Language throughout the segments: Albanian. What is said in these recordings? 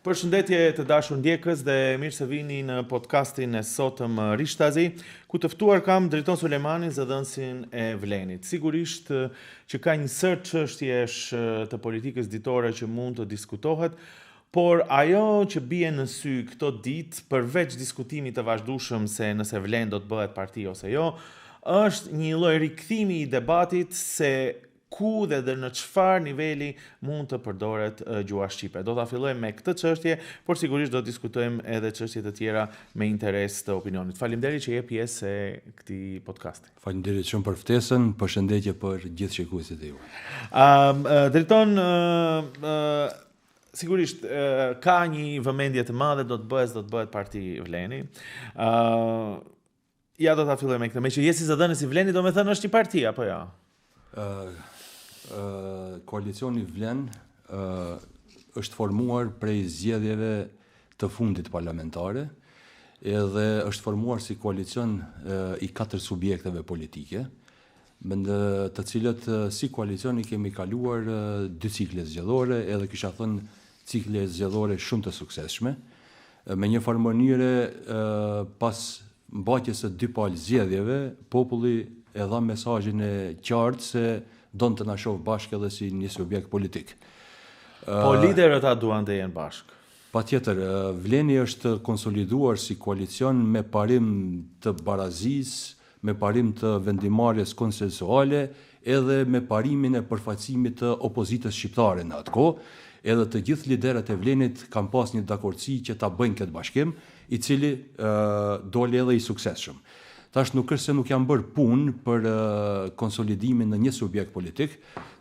Përshëndetje të dashur ndjekës dhe mirë se vini në podcastin e sotëm Rishtazi, ku të ftuar kam Driton Sulejmanin, zëdhënësin e Vlenit. Sigurisht që ka një sër çështjesh të politikës ditore që mund të diskutohet, por ajo që bie në sy këto ditë, përveç diskutimit të vazhdueshëm se nëse Vlen do të bëhet parti ose jo, është një lloj rikthimi i debatit se ku dhe në çfarë niveli mund të përdoret gjuha shqipe. Do ta fillojmë me këtë çështje, por sigurisht do të diskutojmë edhe çështje të tjera me interes të opinionit. Faleminderit që je pjesë e këtij podcasti. Faleminderit shumë për ftesën, përshëndetje për gjithë shikuesit e juaj. Driton, sigurisht ka një vëmendje të madhe, do të bëhet parti Vleni. Ja do ta filloj me këtë. Me që je si zëdhënës i Vlenit, do me thënë është një parti apo jo? Koalicioni Vlen është formuar prej zgjedhjeve të fundit parlamentare, edhe është formuar si koalicion i 4 subjekteve politike, me të cilët si koalicion i kemi kaluar 2 cikle zgjedhore, edhe kisha thënë cikle zgjedhore shumë të suksesshme. Me një farë mënyre pas mbajtjes së 2 palë zgjedhjeve, populli e dha mesazhin e qartë se don të na shoh bashkë edhe si një subjekt politik. Po liderët ata duan të jenë bashkë. Patjetër, Vleni është konsoliduar si koalicion me parim të barazisë, me parim të vendimarrjes konsensuale, edhe me parimin e përfaqësimit të opozitës shqiptare në atë kohë, edhe të gjithë liderët e Vlenit kanë pas një dakordsi që ta bëjnë këtë bashkim, i cili doli edhe i suksesshëm. Tash nuk është se nuk janë bërë punë për konsolidimin në një subjekt politik,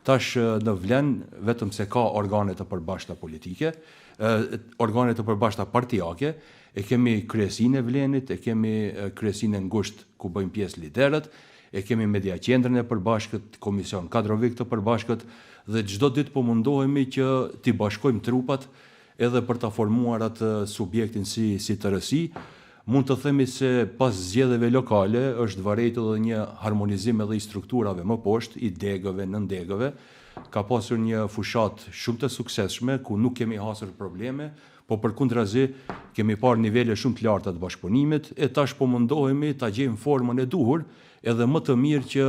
tash në Vlen vetëm se ka organe të përbashkëta politike, organe të përbashkëta partijake, e kemi kryesinë e Vlenit, e kemi kryesinë e ngushtë ku bëjmë pjesë liderët, e kemi media qendrën e përbashkët, komision kadrovik të përbashkët, dhe çdo ditë po mundohemi që t'i bashkojmë trupat edhe për ta formuar atë subjektin si tërësi. Mund të themi se pas zgjedhjeve lokale është vërejtë edhe një harmonizim edhe i strukturave më poshtë, i degëve, nën degëve. Ka pasur një fushat shumë të suksesshme ku nuk kemi hasur probleme, po përkundrazi kemi parë nivele shumë të larta të bashkëpunimit, e tash po mundohemi ta gjejmë formën e duhur, edhe më të mirë që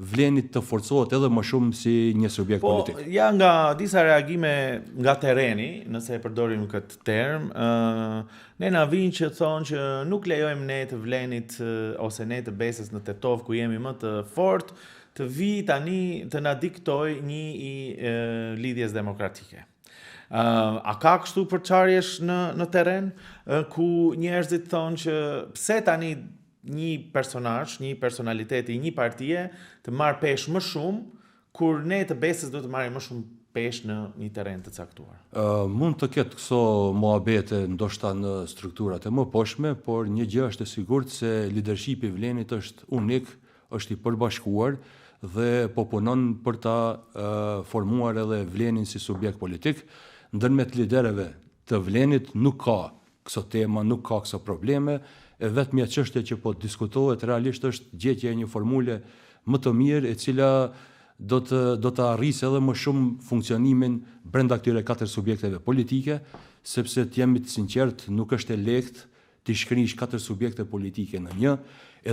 Vlenit të forcohet edhe më shumë si një subjekt politik. Po, ja nga disa reagime nga tereni, nëse e përdorim këtë term, ne na vinë që thonë që nuk lejojmë ne të Vlenit ose ne të Besës në Tetov ku jemi më të fortë, të vi tani të na diktoj një i lidhjes demokratike. A ka kështu përçarjesh në terren ku njerëzit thonë që pse tani një personazh, një personalitet i një partie të marrë peshë më shumë, kur ne të Besës do të marrim më shumë peshë në një terren të caktuar. Mund të ketë këso muhabete ndoshta në strukturat e më poshtme, por një gjë është e sigurt se leadershipi i Vlenit është unik, është i përbashkuar dhe po punon për ta formuar edhe Vlenin si subjekt politik. Ndërmjet liderëve të Vlenit nuk ka këso tema, nuk ka këso probleme, e vetmja çështje që po diskutohet realisht është gjetja e një formule më të mirë e cila do të arrisë edhe më shumë funksionimin brenda këtyre 4 subjekteve politike, sepse të jemi të sinqert, nuk është e lehtë të shkrish 4 subjekte politike në një,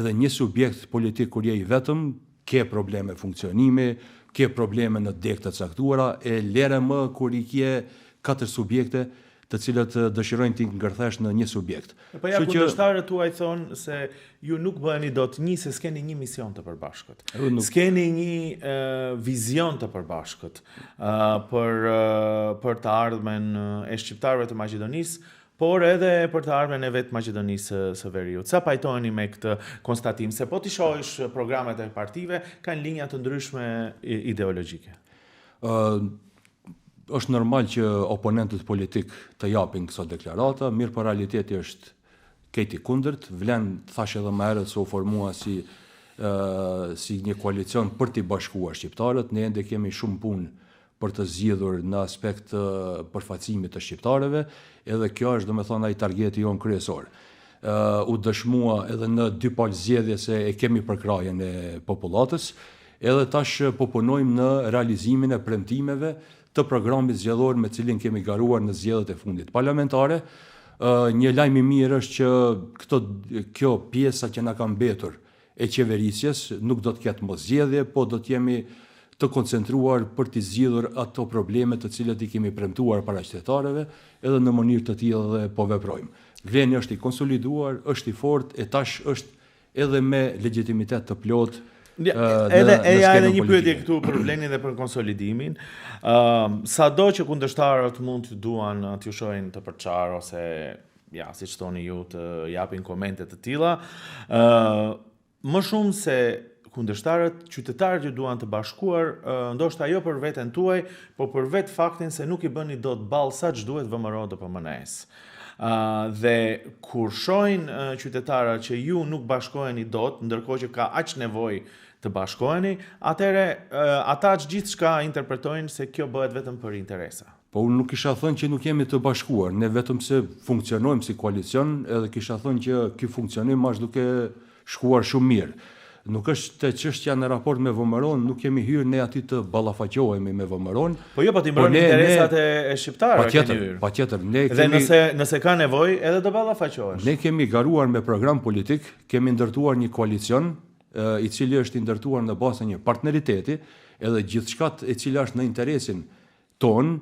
edhe një subjekt politik kur je i vetëm, ke probleme funksionimi, ke probleme në degë të caktuara, e lere më kur i ke 4 subjekte të cilët dëshirojnë t'i ngërthesh në një subjekt. Po ja, kundërshtarët tuaj thonë se ju nuk bëheni dot një, se s'keni një mision të përbashkët. S'keni një vizion të përbashkët për të ardhmen e shqiptarëve të Maqedonisë, por edhe për të ardhmen e vetë Maqedonisë së Veriut. Sa pajtoheni me këtë konstatim, se po t'i shohësh programet e partive, kanë linja të ndryshme ideologjike? Është normal që oponentët politik të japin këso deklarata, mirë për realiteti është këti kundërt. Vlen, thash edhe më herët, se u formua si një koalicion për t'i bashkuar shqiptarët. Ne ende kemi shumë punë për të zgjidhur në aspekt të përfaqësimit të shqiptarëve, edhe kjo është domethënë ai targeti jon kryesor. U dëshmua edhe në 2 palë zgjedhje se e kemi përkrajen e popullatës, edhe tash po punojmë në realizimin e premtimeve të programit zgjedhor me cilin kemi garuar në zgjedhjet e fundit parlamentare. Një lajm i mirë është që kjo pjesa që na ka mbetur e qeverisjes nuk do të ketë moszgjedhje, po do të jemi të koncentruar për të zgjidhur ato probleme të cilat i kemi premtuar para qytetarëve, edhe në mënyrë të tillë dhe po veprojmë. Vleni është i konsoliduar, është i fortë, e tash është edhe me legjitimitet të plotë. Edhe një pyetje këtu për vlenin dhe për konsolidimin. Sado që kundërshtarët mund të duan t'ju shohin të përçar ose siç thoni ju të japin komente të tilla, më shumë se kundërshtarët, qytetarët ju duan të bashkuar, ndoshta jo për veten tuaj, por për vetë faktin se nuk i bëni dot ball sa ç'duhet VMRO dhe PMNS. Dhe kur shohin qytetarët që ju nuk bashkoheni dot, ndërkohë që ka aq nevojë të bashkoheni, atëherë ata gjithçka interpretojnë se kjo bëhet vetëm për interesa. Po unë nuk kisha thënë që nuk jemi të bashkuar, ne vetëm se funksionojmë si koalicion, edhe kisha thënë që ky funksionim është duke shkuar shumë mirë. Nuk është të çështja në raport me VMRO-n, nuk kemi hyrë ne aty të ballafaqohemi me VMRO-n. Po jo, po ti mbroni interesat e shqiptarëve. Patjetër. Dhe nëse ka nevojë, edhe do ballafaqohesh. Ne kemi garuar me program politik, kemi ndërtuar një koalicion i cili është i ndërtuar në bazë një partneriteti, edhe gjithçka e cila është në interesin ton,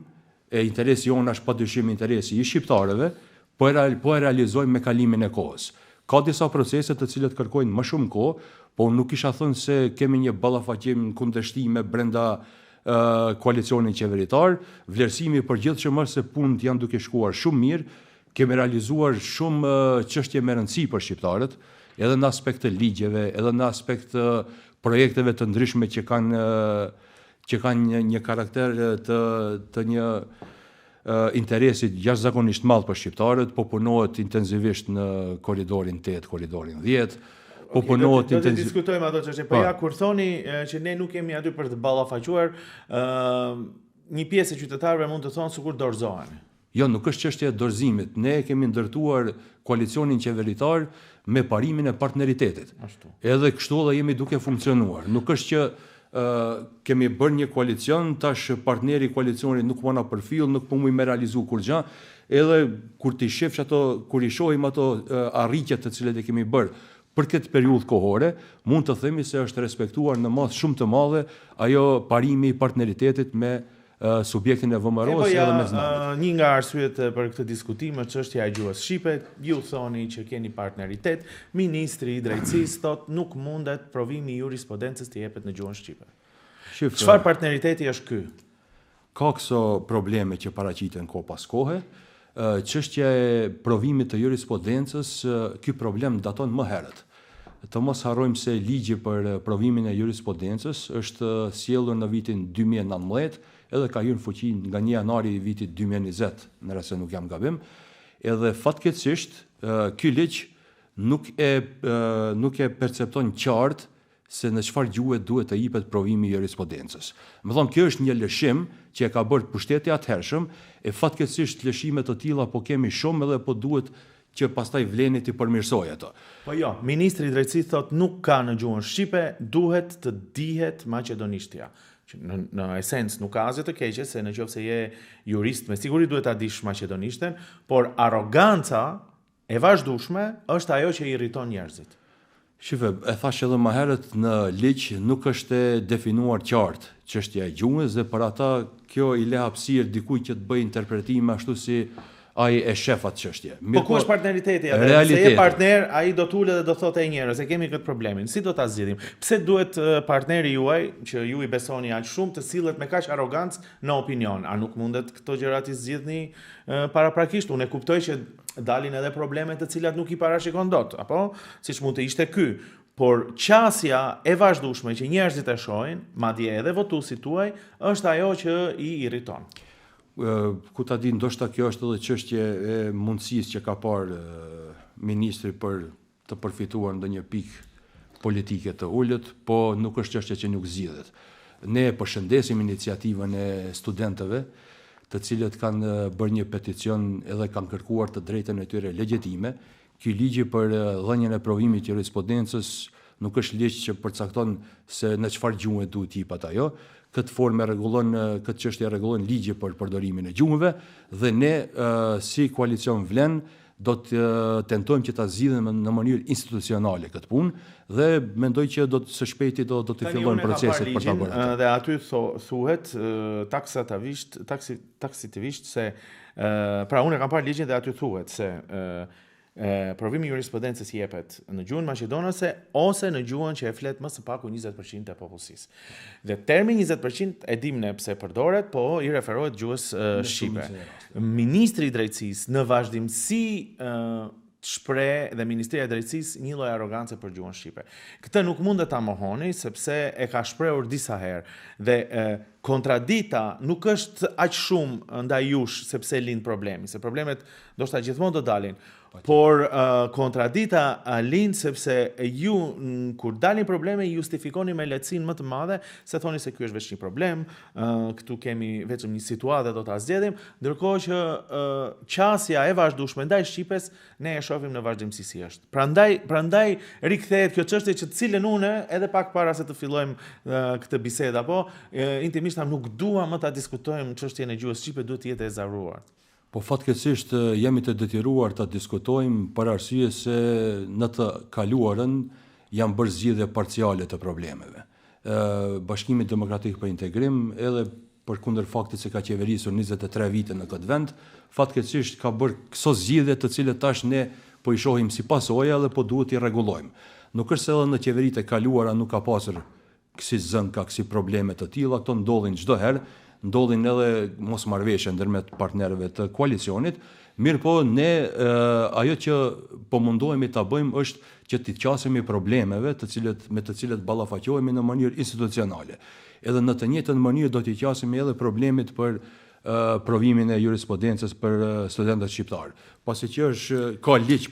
e interesi jonë është padyshim interesi i shqiptarëve, po e realizojmë me kalimin e kohës. Ka disa procese të cilët kërkojnë më shumë kohë, po nuk kisha thënë se kemi një ballafaqim kundërshtime brenda koalicionin qeveritar. Vlerësimi i përgjithshëm është se punët janë duke shkuar shumë mirë, kemi realizuar shumë çështje me rëndësi për shqiptarët, edhe në aspekt të ligjeve, edhe në aspekt të projekteve të ndryshme që kanë një karakter të një interesit jashtëzakonisht madh për shqiptarët, po punohet intensivisht në korridorin 8, korridorin 10. Po punohet intensivisht. Do të diskutojmë ato çështje, po ja kur thoni që ne nuk kemi aty për të ballafaquar, një pjesë e qytetarëve mund të thonë sikur dorëzohen. Jo, nuk është çështje e dorëzimit. Ne kemi ndërtuar koalicionin qeveritar me parimin e partneritetit. Ashtu. Edhe kështu edhe jemi duke funksionuar. Nuk është që kemi bërë një koalicion, tash partneri i koalicionit nuk po na përfill, nuk po mujmë realizu kur gjë, edhe kur ti shefsh ato, kur i shohim ato arritjet të cilat e kemi bërë për këtë periudhë kohore, mund të themi se është respektuar në masë shumë të madhe ajo parimi i partneritetit me subjektin e VMRO-s edhe me znamit. Një nga arsyet për këtë diskutim është çështja e gjuhës shqipe. Ju thoni që keni partneritet, ministri i drejtësisë thotë nuk mundet provimi i jurisprudencës të jepet në gjuhën shqipe. Çfarë partneriteti është ky? Ka këso probleme që paraqiten kohë pas kohe. Çështja e provimit të jurisprudencës, ky problem daton më herët. Të mos harrojmë se ligji për provimin e jurisprudencës është sjellur në vitin 2019, edhe ka hyrë në fuqi nga 1 janari i vitit 2020, nëse nuk jam gabim. Edhe fatkeqësisht ky ligj nuk e percepton qartë se në çfarë gjuhë duhet të jepet provimi i jurisprudencës. Më thonë, kjo është një lëshim që e ka bërë pushteti atëhershëm, e fatkeqësisht lëshime të tilla po kemi shumë edhe po duhet që pastaj vleni të përmirësoj ato. Po jo, ministri i drejtësisë thotë nuk ka në gjuhën shqipe, duhet të dihet maqedonishtja. Në esencë nuk ka asgjë të keqe se nëse je jurist me siguri duhet ta dish maqedonishten, por arroganca e vazhdueshme është ajo që irriton njerëzit. Shife, e thash edhe më herët, në ligj nuk është e definuar qartë çështja e gjuhës dhe për ata kjo i le hapësirë dikujt që të bëjë interpretime ashtu si ai e shef atë çështje. Po ku është partneriteti atë? Se je partner, ai do t'ulet dhe do thotë e njerëz, e kemi këtë problemin. Si do ta zgjidhim? Pse duhet partneri juaj, që ju i besoni aq shumë, të sillet me kaq arrogancë në opinion? A nuk mundet këto gjëra të zgjidhni paraprakisht? Unë e kuptoj që dalin edhe probleme të cilat nuk i parashikon dot, apo siç mund të ishte ky. Por qasja e vazhdueshme që njerëzit e shohin, madje edhe votuesit tuaj, është ajo që i irriton. Ku ta di, ndoshta kjo është edhe çështje e mundësisë që ka parë ministri për të përfituar ndonjë pikë politike të ulët, po nuk është çështje që nuk zgjidhet. Ne përshëndesim iniciativën e studentëve, të cilët kanë bërë një peticion edhe kanë kërkuar të drejtën e tyre legjitime. Ky ligj për dhënien e provimit të jurisprudencës nuk është ligj që përcakton se në çfarë gjuhë duhet të jepet ajo. Këtë formë rregullon, këtë çështje rregullon ligji për përdorimin e gjuhëve dhe ne si koalicion Vlen do të tentojmë që ta zgjidhim në mënyrë institucionale këtë punë dhe mendoj që së shpejti do të fillojnë proceset për ta bërë. Dhe aty thuhet taksitivisht se pra unë kam parë ligjin dhe aty thuhet se provimi i jurisprudencës jepet në gjuhën maqedonase ose në gjuhën që e flet më së paku 20% e popullsisë. Dhe termi 20% e dim ne pse përdoret, po i referohet gjuhës shqipe. Ministri i Drejtësisë në vazhdimsi shpreh dhe Ministria e Drejtësisë një lloj arrogance për gjuhën shqipe. Këtë nuk mundet ta mohoni sepse e ka shprehur disa herë dhe kontradita nuk është aq shumë ndaj jush sepse lind problemi, se problemet ndoshta gjithmonë do dalin. Por kontradita lind sepse ju kur dalin probleme justifikoni me lehtësinë më të madhe se thoni se ky është vetëm një problem, këtu kemi vetëm një situatë do ta zgjedhim, ndërkohë që qasja e vazhdueshme ndaj Shqipes ne e shohim në vazhdimsi si është. Prandaj rikthehet kjo çështje që të cilën unë edhe pak para se të fillojmë këtë bisedë apo intimisht nuk dua më ta diskutojmë çështjen e gjuhës shqipe, duhet të jetë e zaruar. Po fatkeqësisht jemi të detyruar ta diskutojmë për arsye se në të kaluarën janë bërë zgjidhje parciale të problemeve. Bashkimi Demokratik për Integrim edhe përkundër faktit se ka qeverisur 23 vite në këtë vend, fatkeqësisht ka bërë këso zgjidhje të cilët tash ne po i shohim si pasojë dhe po duhet i rregullojmë. Nuk është se edhe në qeveritë e kaluara nuk ka pasur kësi zënka, kësi probleme të tilla, këto ndodhin çdo herë. Ndodhin edhe mosmarrveshje ndërmjet partnerëve të koalicionit, mirë po ne ajo që po mundohemi ta bëjmë është që t'i qasemi problemeve me të cilët ballafaqohemi në mënyrë institucionale. Edhe në të njëjtën mënyrë do t'i qasemi edhe problemit për provimin e jurisprudencës për studentët shqiptar. Pasi që ka ligj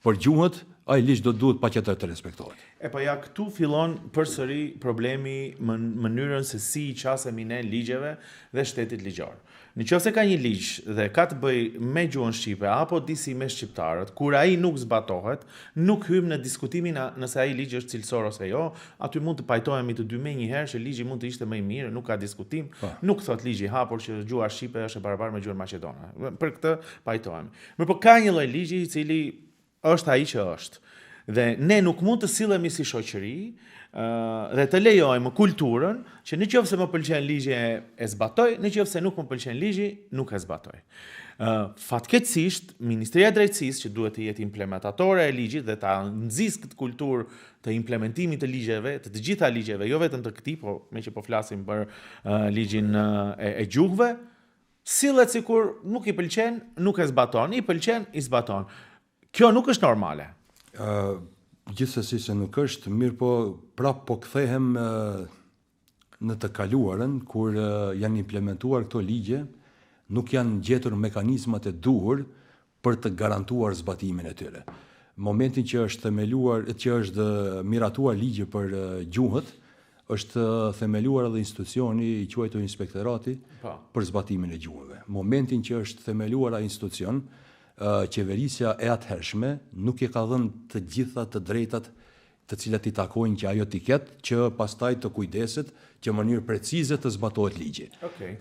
për gjuhët, ai ligj do duhet patjetër të respektohet. Po ja këtu fillon përsëri problemi mënyrën se si i qasemi ne ligjeve dhe shtetit ligjor. Nëse ka një ligj dhe ka të bëj me gjuhën shqipe apo disi me shqiptarët, kur ai nuk zbatohet, nuk hym në diskutimin nëse ai ligj është cilësor ose jo, aty mund të pajtohemi të dy me një herë që ligji mund të ishte më i mirë, nuk ka diskutim, nuk thot ligji i hapur që gjuha shqipe është e barabartë me gjuhën maqedone. Për këtë pajtohemi. Mirë, po ka një lloj ligji i cili është ai që është. Dhe ne nuk mund të sillemi si shoqëri dhe të lejojmë kulturën që nëse më pëlqen ligji e zbatoj, nëse nuk më pëlqen ligji, nuk e zbatoj. Fatkeqësisht, Ministria e Drejtësisë, që duhet të jetë implementatore e ligjit dhe ta nxjisë këtë kulturë të implementimit të ligjeve, të gjitha ligjeve, jo vetëm të këtij, po me që po flasim për ligjin e gjuhëve, sillet sikur nuk i pëlqen, nuk e zbaton, i pëlqen, i zbaton. Kjo nuk është normale. Gjithsesi se nuk është, mirë po prap po kthehem në të kaluarën kur janë implementuar këto ligje, nuk janë gjetur mekanizmat e duhur për të garantuar zbatimin e tyre. Momentin që është themeluar, që është miratuar ligji për gjuhët, është themeluar edhe institucioni i quajtur Inspektorati për zbatimin e gjuhëve. Momentin që është themeluar ai institucion, qeverisja e atëhershme nuk i ka dhënë të gjitha të drejtat të cilat i takojnë që ajo t'i ketë, që pastaj të kujdeset që në mënyrë precize të zbatohet ligji.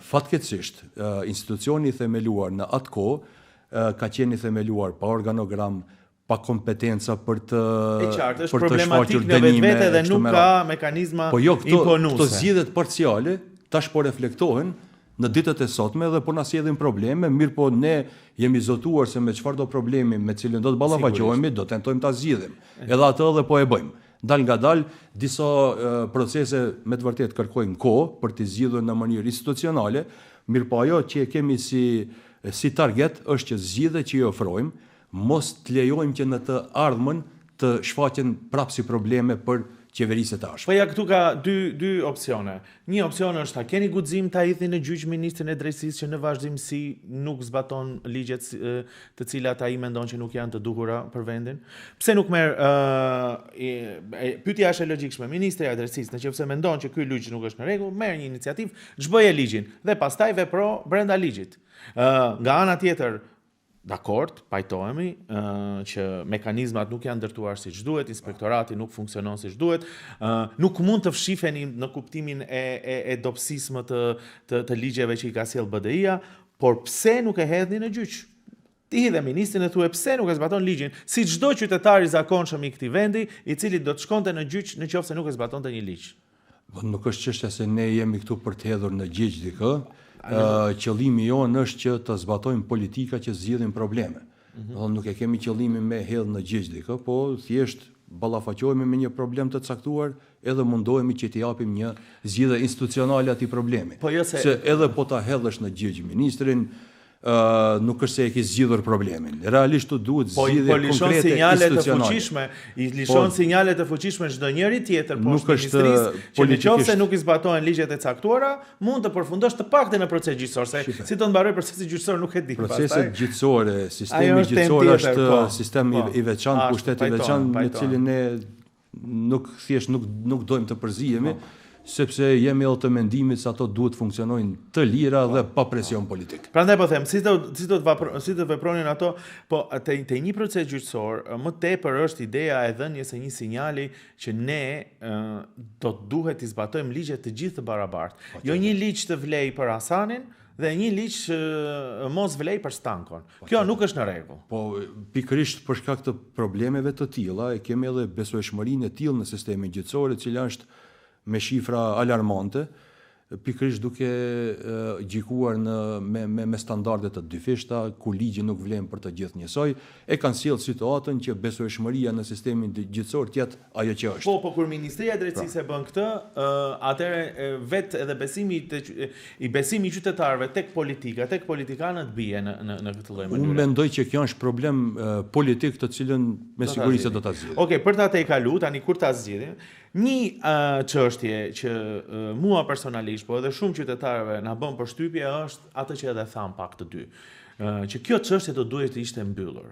Fatkeqësisht, institucioni i themeluar në atë kohë ka qenë i themeluar pa organogram, pa kompetenca për të problematik në vetvete dhe nuk ka mekanizma imponuese. Këto zgjidhjet parciale tash po reflektohen në ditët e sotme dhe po na sjellin probleme, mirë po ne jemi zotuar se me çfarëdo problemi me cilin do të ballafaqohemi, do tentojmë ta zgjidhim. Edhe atë edhe po e bëjmë. Dal nga dal, disa procese me të vërtetë kërkojnë kohë për të zgjidhur në mënyrë institucionale, mirë po ajo që e kemi si target është që zgjidhjet që i ofrojmë mos të lejojmë që në të ardhmen të shfaqen prapë si probleme për qeverisë të ashme. Po ja këtu ka dy opsione. Një opsion është ta keni guxim ta hidhni në gjyq ministrin e drejtësisë që në vazhdimsi nuk zbaton ligjet të cilat ai mendon që nuk janë të duhura për vendin. Pse nuk merr pyetja është e logjikshme. Ministri i drejtësisë nëse mendon që ky ligj nuk është në rregull, merr një iniciativë, zhboje ligjin dhe pastaj vepro brenda ligjit. Nga ana tjetër dakord, pajtohemi që mekanizmat nuk janë ndërtuar siç duhet, inspektorati nuk funksionon siç duhet, nuk mund të fshifeni në kuptimin e dobësisë të ligjeve që i ka sjell BDI-a, por pse nuk e hedhni në gjyq? Ti dhe ministrin e thuaj pse nuk e zbaton ligjin, si çdo qytetar i zakonshëm i këtij vendi, i cili do të shkonte në gjyq nëse nuk e zbatonte një ligj. Nuk është çështja se ne jemi këtu për të hedhur në gjyq dikë. Qëllimi jonë është që të zbatojmë politika që zgjidhin probleme. Nuk e kemi qëllimin me hedh në gjyq dikë, po thjesht ballafaqohemi me një problem të caktuar edhe mundohemi që t'i japim një zgjidhje institucionale atij problemi. Se edhe po ta hedhësh në gjyq ministrin, nuk është se e ke zgjidhur problemin. Realisht duhet zgjidhje konkrete institucionale. I lishon sinjale të fuqishme çdo njeri tjetër poshtë ministrisë, që nëse nuk i zbatohen ligjet e caktuara, mund të përfundosh të paktën në proces gjyqësor, se si do të mbaroj procesi gjyqësor nuk e di. Proceset gjyqësore, sistemi gjyqësor është sistem i veçantë, pushtet i veçantë me cilin ne nuk dojmë të përzihemi, sepse jemi edhe të mendimit se ato duhet funksionojnë të lira dhe pa presion politik. Prandaj po them, si do vepronin ato, po te një proces gjyqësor, më tepër është ideja e dhënies së një sinjali që ne do të duhet të zbatojmë ligjet të gjithë të barabartë. Jo një ligj të vlej për Hasanin dhe një ligj mos vlej për Stankon. Kjo nuk është në rregull. Po pikërisht për shkak të problemeve të tilla, e kemi edhe besueshmërinë e tillë në sistemin gjyqësor, e cila është me shifra alarmante, pikërisht duke gjikuar me standarde të dyfishta, ku ligji nuk vlen për të gjithë njësoj, e kanë sjellë situatën që besueshmëria në sistemin gjyqësor të jetë ajo që është. Po kur Ministria e Drejtësisë e bën këtë, atëherë vetë edhe besimi i qytetarëve tek politika, tek politikanët bie në këtë lloj mënyre. Unë mendoj që kjo është problem politik të cilën me siguri se do ta zgjidhim. Okej, për ta tejkalu tani kur ta zgjidhim, një çështje që mua personalisht, po edhe shumë qytetarëve na bën përshtypje është atë që edhe tham pak të dy, që kjo çështje do duhet të ishte mbyllur.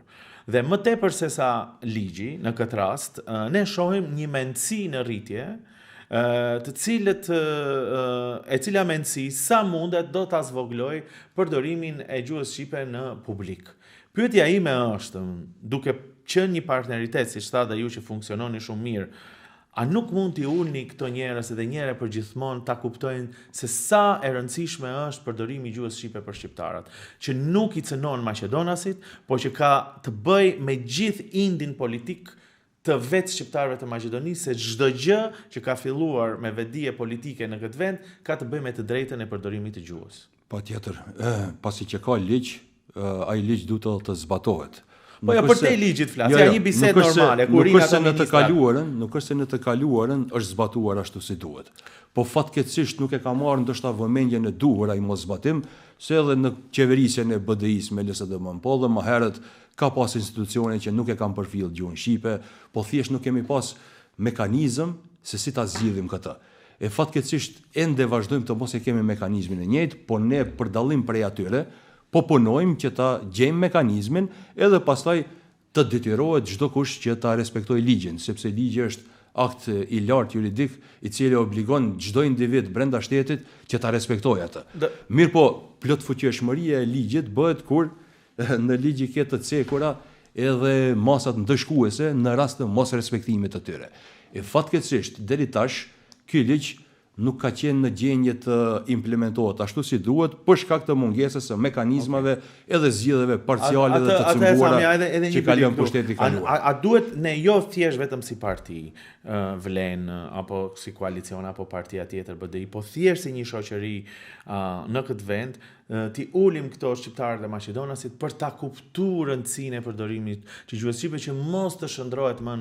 Dhe më tepër se sa ligji, në këtë rast, ne shohim një mendësi në rritje, të cilët e cila mendësi sa mundet do ta zvogloj përdorimin e gjuhës shqipe në publik. Pyetja ime është, duke qenë një partneritet siç tha dhe ju që funksiononi shumë mirë, a nuk mund t'i ulni këto njerëz edhe një herë për gjithmonë ta kuptojnë se sa e rëndësishme është përdorimi i gjuhës shqipe për shqiptarët, që nuk i cënon maqedonasit, por që ka të bëj me gjithë indin politik të vetë shqiptarëve të Maqedonisë, se çdo gjë që ka filluar me vetdije politike në këtë vend ka të bëjë me të drejtën e përdorimit të gjuhës. Patjetër, pasi që ka ligj, ai ligj duhet të zbatohet. Po ja për te ligjit flas, ja një bisedë normale, kur nuk është se në të kaluarën është zbatuar ashtu si duhet. Po fatkeqësisht nuk e ka marrë ndoshta vëmendjen e duhur ai mos zbatim, se edhe në qeverisjen e BDI-s me LSDM, po dhe më herët ka pas institucione që nuk e kanë përfill gjuhën shqipe, po thjesht nuk kemi pas mekanizëm se si ta zgjidhim këtë. E fatkeqësisht ende vazhdojmë të mos e kemi mekanizmin e njëjtë, po ne për dallim prej atyre po punojmë që ta gjejmë mekanizmin edhe pastaj të detyrohet çdo kush që ta respektojë ligjin, sepse ligji është akt i lartë juridik i cili obligon çdo individ brenda shtetit që ta respektojë atë. Mirë po, plot fuqishmëria e ligjit bëhet kur në ligj ke të cekura edhe masat ndëshkuese në rast të mos respektimit të tyre. E fatkeqësisht deri tash ky ligj nuk ka qenë në gjendje të implementohet ashtu si duhet për shkak të mungesës së mekanizmave edhe zgjedhjeve parciale dhe të cunguara që ka lënë pushteti kaluar. A duhet ne jo thjesht vetëm si parti vlen apo si koalicion apo partia tjetër BDI, po thjesht si një shoqëri në këtë vend ti ulim këto shqiptarët e Maqedonasit për ta kuptuar rëndësinë e përdorimit të gjuhës shqipe që mos të shndrohet më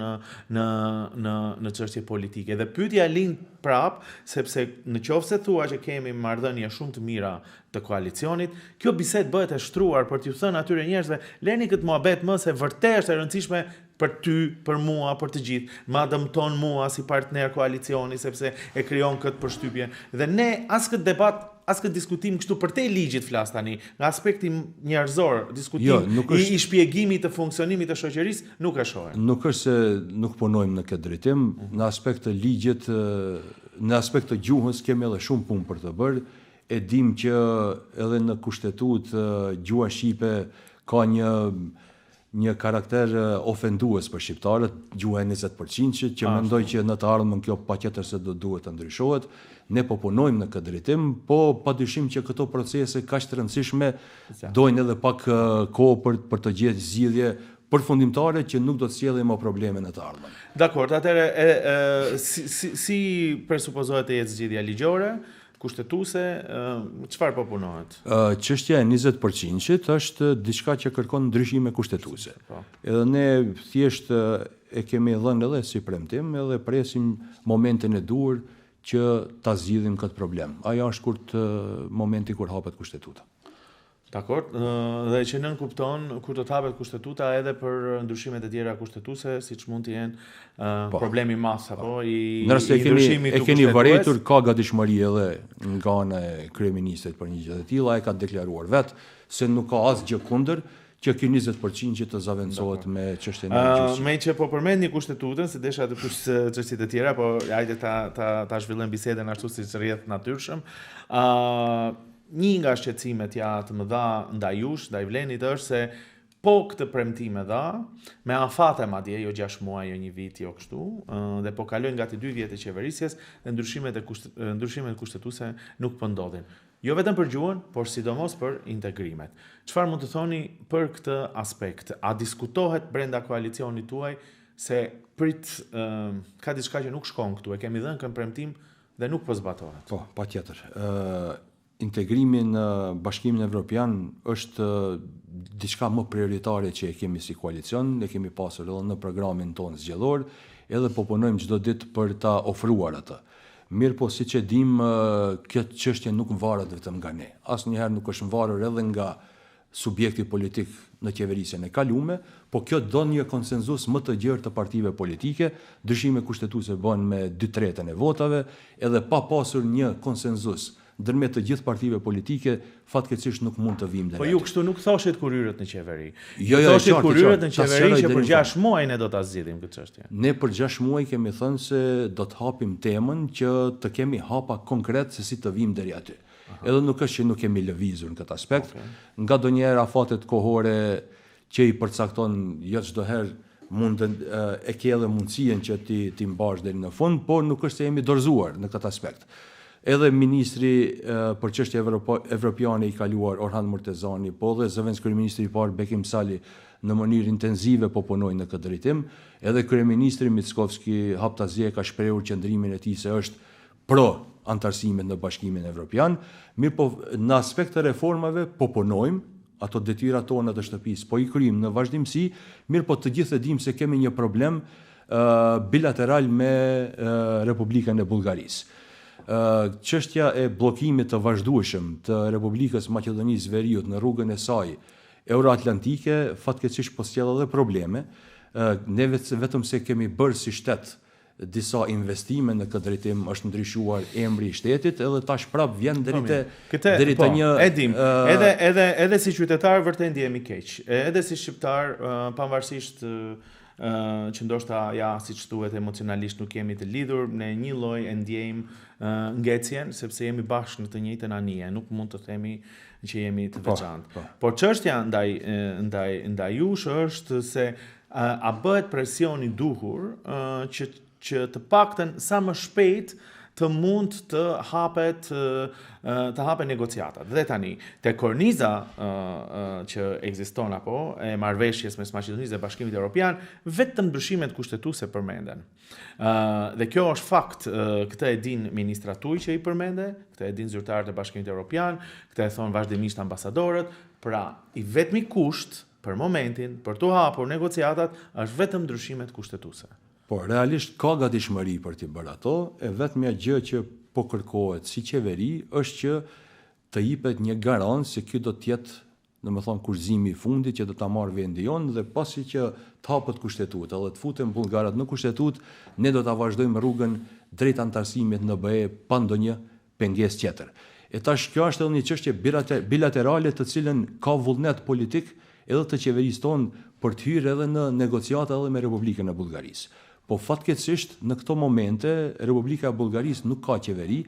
në çështje politike. Dhe pyetja lind prap, sepse në qoftë se thua që kemi marrëdhënie shumë të mira të koalicionit, kjo bisedë bëhet e shtruar për t'ju thënë atyre njerëzve, leni këtë muhabet më se vërtet është e rëndësishme për ty, për mua, për të gjithë. Ma dëmton mua si partner koalicioni sepse e krijon këtë përshtypje. Dhe ne as këtë debat, as këtë diskutim kështu për te ligjit flas tani, nga aspekti njerëzor, diskutim i shpjegimit të funksionimit të shoqërisë nuk e shohim. Nuk është se nuk punojmë në këtë drejtim, në aspekt të ligjit, në aspekt të gjuhës kemi edhe shumë punë për të bërë. E dim që edhe në kushtetut gjuha shqipe ka një karakter ofendues për shqiptarët, gjuha e 20% që mendoj që në të ardhmen kjo patjetër se duhet të ndryshohet. Ne po punojmë në këtë drejtim, po padyshim që këto procese kaq të rëndësishme dojnë edhe pak kohë për të gjetur zgjidhje përfundimtare që nuk do të sjellin më probleme në të ardhmen. Dakor, atëherë si presupozohet të jetë zgjidhja ligjore, kushtetuese, çfarë po punohet? Çështja e 20% është diçka që kërkon ndryshime kushtetuese. Edhe ne thjesht e kemi dhënë edhe si premtim, edhe presim momentin e duhur që ta zgjidhim këtë problem. Ajo është momenti kur hapet kushtetuta. Dakor, dhe që nën kupton kur do të hapet kushtetuta edhe për ndryshimet e tjera kushtetuese, siç mund të jenë problemi mas apo i ndryshimit të e keni vërejtur ka gatishmëri edhe nga ana e kryeministrit për një gjë të tillë, ai ka deklaruar vetë se nuk ka asgjë kundër që ky 20% që të zaventsohet me çështjen e gjysmës. Me që po përmendni kushtetutën, se desha të pyes çështje të tjera, po hajde ta zhvillojmë bisedën ashtu siç rrjedh natyrshëm. Një nga shqetësimet ja të mëdha ndaj jush, ndaj Vlenit është se po këtë premtime dha, me afate madje, jo 6 muaj, jo 1 vit, jo kështu, dhe po kalojnë gati 2 vjet e qeverisjes dhe ndryshimet kushtetuese nuk po ndodhin. Jo vetëm për gjuhën, por sidomos për integrimet. Çfarë mund të thoni për këtë aspekt? A diskutohet brenda koalicionit tuaj se ka diçka që nuk shkon këtu, e kemi dhënë kën premtim dhe nuk po zbatohet? Po, patjetër. Integrimi në Bashkimin Evropian është diçka më prioritare që e kemi si koalicion, e kemi pasur edhe në programin tonë zgjedhor, edhe po punojmë çdo ditë për ta ofruar atë. Mirë po, siç e dim, kjo çështje nuk varet vetëm nga ne. Asnjëherë nuk është varur edhe nga subjekti politik në qeverisjen e kaluame, po kjo do një konsenzus më të gjerë të partive politike, ndryshime kushtetuese bëhen me 2/3 e votave, edhe pa pasur një konsenzus ndërmjet të gjithë partive politike, fatkeqësisht nuk mund të vim deri. Po ju kështu nuk thoshit kur hyrët në qeveri. Jo, thoshit kur hyrët në qeveri që për 6 muaj ne do ta zgjidhim këtë çështje. Ne për 6 muaj kemi thënë se do të hapim temën që të kemi hapa konkret se si të vim deri aty. Edhe nuk është që nuk kemi lëvizur në këtë aspekt, nga donjëherë afatet kohore që i përcakton jo çdo herë mund e ke edhe mundësinë që ti mbash deri në fund, por nuk është se jemi dorëzuar në këtë aspekt. Edhe ministri për çështje evropiane i kaluar Orhan Murtezani, po dhe zëvendës kryeministri i parë Bekim Sali në mënyrë intensive po punojnë në këtë drejtim. Edhe kryeministri Mickovski haptazie ka shprehur qëndrimin e tij se është pro antarësimit në Bashkimin Evropian. Mirë po, në aspekt të reformave po punojmë, ato detyrat tona të shtëpisë po i kryjmë në vazhdimsi, mirë po të gjithë e dim se kemi një problem bilateral me Republikën e Bullgarisë. Çështja e bllokimit të vazhdueshëm të Republikës Maqedonisë Veriut në rrugën e saj euroatlantike fatkeqësisht po sjell edhe probleme. Ne vetëm se kemi bërë si shtet disa investime në këtë drejtim, është ndryshuar emri i shtetit, edhe tash prap vjen deri te një edim. Edhe si qytetar vërtet ndihemi keq. Edhe si shqiptar, pavarësisht që ndoshta siç thuhet emocionalisht nuk jemi të lidhur, ne një lloj e ndjejmë ngecjen sepse jemi bashkë në të njëjtën anije, nuk mund të themi që jemi të veçantë. Por çështja ndaj jush është se a bëhet presion i duhur që të paktën sa më shpejt të mund të hapen negociatat. Dhe tani, te korniza që ekziston apo e marrëveshjes mes Maqedonisë dhe Bashkimit Evropian, vetëm ndryshimet kushtetuese përmenden. Dhe kjo është fakt, këtë e din ministra Tuj që i përmende, këtë e din zyrtarët e Bashkimit Evropian, këtë e thonë vazhdimisht ambasadorët, pra i vetmi kusht për momentin për të hapur negociatat është vetëm ndryshimet kushtetuese. Po, realisht ka gatishmëri për t'i bërë ato, e vetmja gjë që po kërkohet si qeveri është që të jipet një garancë se ky do të jetë, domethënë kurzimi i fundit që do ta marrë vendi jon dhe pasi që të hapet kushtetuta dhe të futen bullgarat në kushtetutë, ne do ta vazhdojmë rrugën drejt antarësimit në BE pa ndonjë pengesë tjetër. E tash kjo është edhe një çështje bilaterale të cilën ka vullnet politik edhe të qeverisë tonë për të hyrë edhe në negociata edhe me Republikën e Bullgarisë. Po fatkeqësisht në këto momente Republika e Bullgarisë nuk ka qeveri,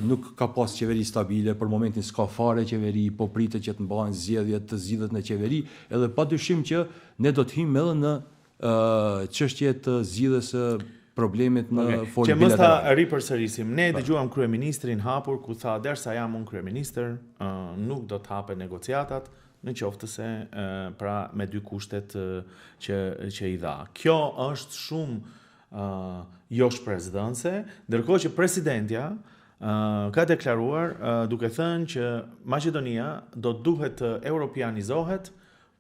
nuk ka pas qeveri stabile, për momentin s'ka fare qeveri, po pritet që të mbahen zgjedhjet, të zgjidhet në qeveri, edhe padyshim që ne do të hym edhe në çështje të zgjidhjes së problemit në formë bilaterale. Që mos ta ripërsërisim. Ne dëgjuam kryeministrin hapur ku tha derisa jam unë kryeministër, nuk do të hapen negociatat, në qoftë se pra me dy kushtet që i dha. Kjo është shumë jo shpresdhënëse, ndërkohë që presidentja ka deklaruar duke thënë që Maqedonia do duhet të europianizohet,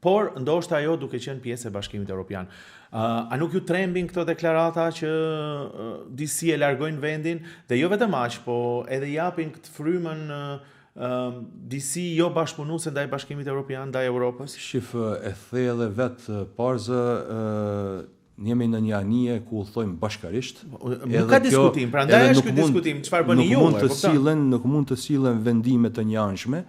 por ndoshta ajo duke qenë pjesë e Bashkimit Evropian. A nuk ju trembin këto deklarata që disi e largojnë vendin dhe jo vetëm aq, po edhe japin këtë frymën disi jo bashkëpunuese ndaj Bashkimit Evropian, ndaj Europës? Shif, e the edhe vetë Parzë, jemi në një anije ku thojmë bashkarisht. Nuk ka diskutim, prandaj është ky diskutim, çfarë bëni ju? Nuk mund të sillen vendime të njëanshme.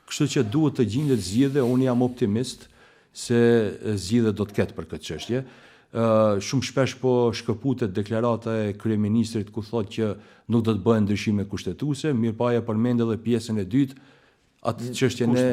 Kështu që duhet të gjendet zgjidhje, unë jam optimist se zgjidhje do të ketë për këtë çështje. Shumë shpesh po shkëputet deklarata e kryeministrit ku thotë që nuk do të bëhen ndryshime kushtetuese, mirëpaja përmend edhe pjesën e dytë, atë çështjen e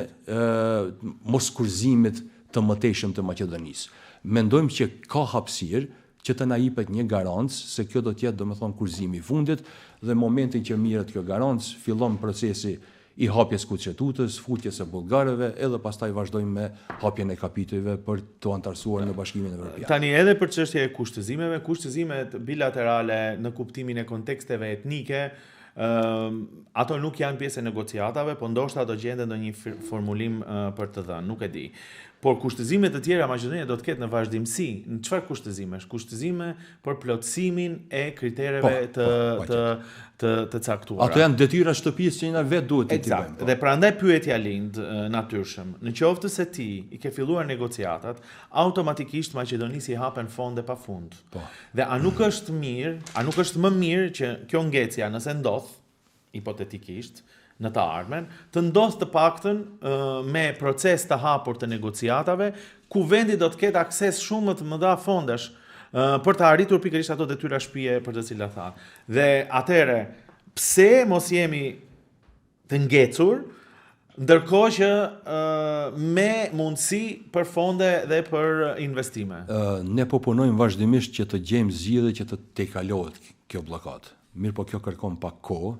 mos kurzimit të mëtejshëm të Maqedonisë. Mendojmë që ka hapësirë që të na jepet një garancë se kjo do të jetë domethënë kurzimi i fundit dhe momentin që mirret kjo garancë, fillon procesi i hapjes kushtetues, futjes së bullgarëve, edhe pastaj vazhdojmë me hapjen e kapitujve për të antarësuar në Bashkimin Evropian. Tani edhe për çështje e kushtëzimet bilaterale në kuptimin e konteksteve etnike, ato nuk janë pjesë e negociatave, po ndoshta do gjenden ndonjë formulim për të dhënë, nuk e di. Por kushtëzimet të tjera Maqedonia do të ketë në vazhdimsi. Në çfarë kushtëzimesh? Kushtëzime për plotësimin e kritereve të caktuara. Ato janë detyra shtëpisë që na vetë duhet të bëjmë. Dhe prandaj pyetja lind natyrshëm. Në qoftë se ti i ke filluar negociatat, automatikisht Maqedonisë i hapen fonde pafund. Dhe a nuk është mirë, a nuk është më mirë që kjo ngecja, nëse ndodh, hipotetikisht, në të ardhmen, të ndodh të paktën me proces të hapur të negociatave, ku vendi do të ketë akses shumë të mëdha fondesh për të arritur pikërisht ato detyra shtëpie për të cilat tha. Dhe atëre, pse mos jemi të ngecur, ndërkohë që me mundësi për fonde dhe për investime? Ne po punojmë vazhdimisht që të gjejmë zgjidhje që të tejkalohet kjo bllokatë. Mirë, po kjo kërkon pak kohë.